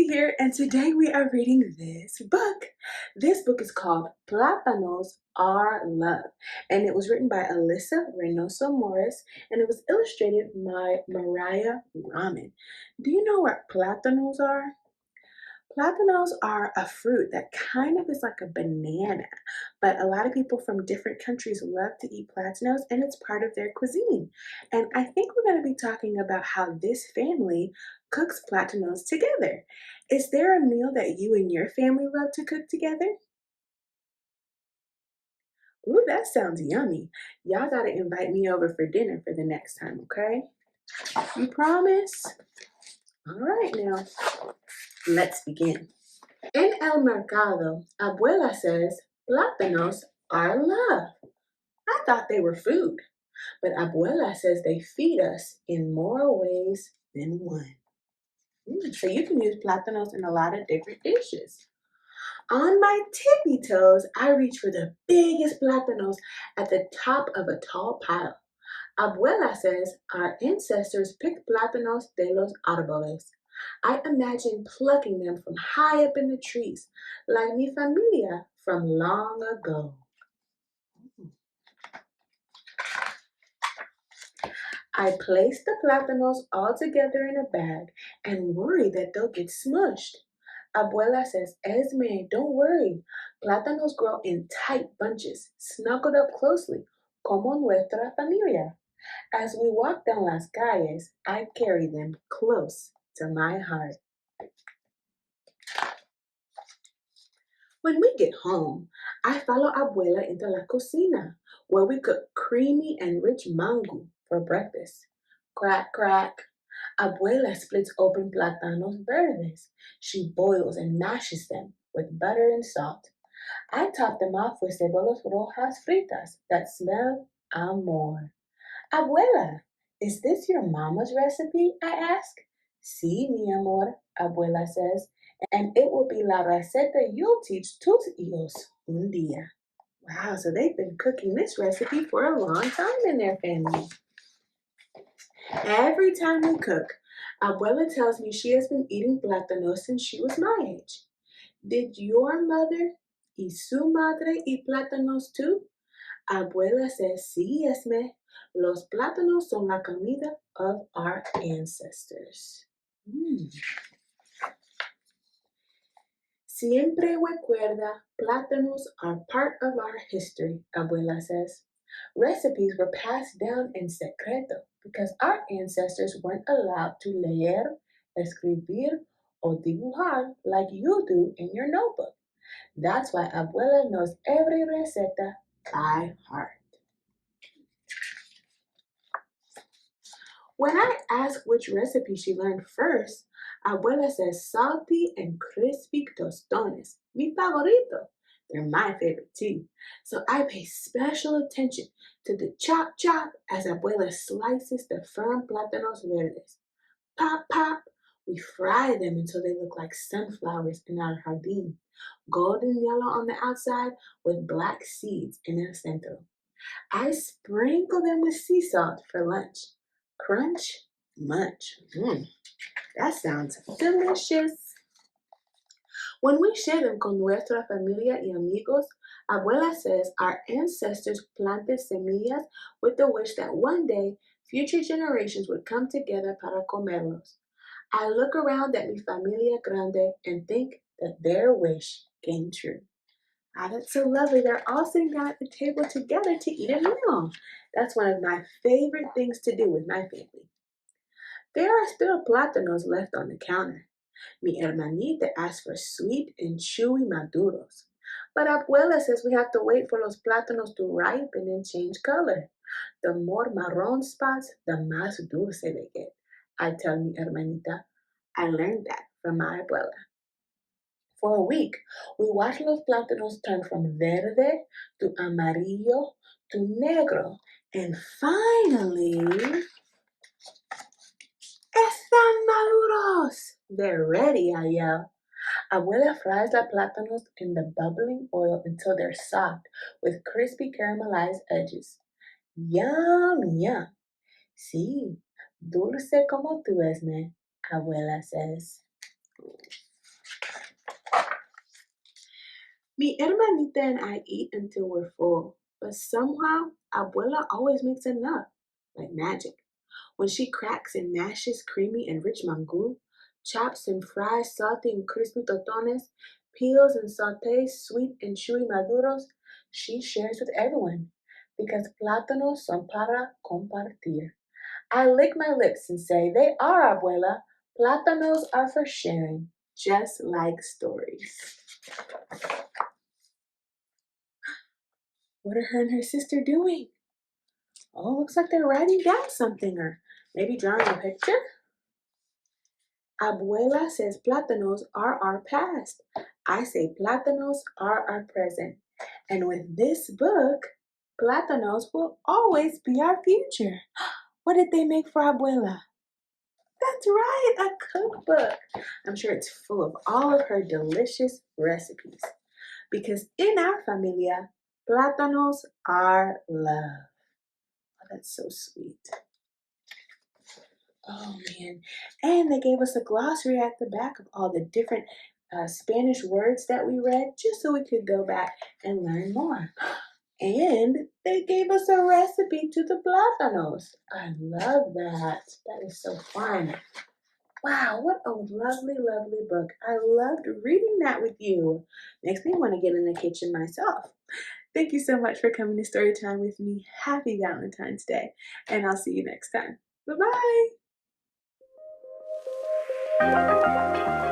Auntie here, and today we are reading this book. This book is called Platanos Are Love, and it was written by Alyssa Reynoso-Morris, and it was illustrated by Mariah Raman. Do you know what platanos are? Platanos are a fruit that kind of is like a banana, but a lot of people from different countries love to eat platanos and it's part of their cuisine. And I think we're going to be talking about how this family cooks platanos together. Is there a meal that you and your family love to cook together? Ooh, that sounds yummy. Y'all got to invite me over for dinner for the next time, okay? You promise? All right, now let's begin. En el mercado, Abuela says, plátanos are love. I thought they were food, but Abuela says they feed us in more ways than one. So you can use plátanos in a lot of different dishes. On my tippy toes, I reach for the biggest plátanos at the top of a tall pile. Abuela says our ancestors picked plátanos de los árboles. I imagine plucking them from high up in the trees, like mi familia from long ago. I place the plátanos all together in a bag and worry that they'll get smushed. Abuela says, Esme, don't worry. Plátanos grow in tight bunches, snuggled up closely, como nuestra familia. As we walk down las calles, I carry them close to my heart. When we get home, I follow Abuela into la cocina, where we cook creamy and rich mango for breakfast. Crack, crack. Abuela splits open platanos verdes. She boils and mashes them with butter and salt. I top them off with cebollas rojas fritas that smell amor. Abuela, is this your mama's recipe? I ask. Sí, mi amor, Abuela says, and it will be la receta you'll teach tus hijos un día. Wow, so they've been cooking this recipe for a long time in their family. Every time we cook, Abuela tells me she has been eating plátanos since she was my age. Did your mother y su madre eat plátanos too? Abuela says, sí, Esme. Los plátanos son la comida of our ancestors. Siempre recuerda, plátanos are part of our history, Abuela says. Recipes were passed down in secreto because our ancestors weren't allowed to leer, escribir, or dibujar like you do in your notebook. That's why Abuela knows every receta by heart. When I ask which recipe she learned first, Abuela says salty and crispy tostones, mi favorito. They're my favorite too. So I pay special attention to the chop chop as Abuela slices the firm plátanos verdes. Pop, pop. We fry them until they look like sunflowers in our jardín. Golden yellow on the outside with black seeds in el centro. I sprinkle them with sea salt for lunch. Crunch, munch. That sounds delicious. When we share them con nuestra familia y amigos, Abuela says our ancestors planted semillas with the wish that one day future generations would come together para comerlos. I look around at mi familia grande and think that their wish came true. Ah, that's so lovely. They're all sitting down at the table together to eat a meal. That's one of my favorite things to do with my family. There are still plátanos left on the counter. Mi hermanita asked for sweet and chewy maduros. But Abuela says we have to wait for los plátanos to ripen and change color. The more marron spots, the más dulce they get. I tell mi hermanita, I learned that from my abuela. For a week, we watched los plátanos turn from verde to amarillo to negro. And finally, están maduros! They're ready, I yell. Abuela fries the plátanos in the bubbling oil until they're soft with crispy caramelized edges. Yum, yum. Sí, dulce como tú, Esme, Abuela says. Mi hermanita and I eat until we're full, but somehow Abuela always makes enough, like magic. When she cracks and mashes creamy and rich mangú, chops and fries salty and crispy totones, peels and sautés sweet and chewy maduros, she shares with everyone because plátanos son para compartir. I lick my lips and say, they are, Abuela. Plátanos are for sharing, just like stories. What are her and her sister doing? Oh, looks like they're writing down something or maybe drawing a picture. Abuela says plátanos are our past. I say plátanos are our present. And with this book, plátanos will always be our future. What did they make for Abuela? That's right, a cookbook. I'm sure it's full of all of her delicious recipes. Because in our familia, plátanos are love. Oh, that's so sweet. Oh man. And they gave us a glossary at the back of all the different Spanish words that we read just so we could go back and learn more. And they gave us a recipe to the plátanos. I love that. That is so fun. Wow, what a lovely, lovely book. I loved reading that with you. Makes me want to get in the kitchen myself. Thank you so much for coming to story time with me. Happy Valentine's Day. And I'll see you next time. Bye-bye.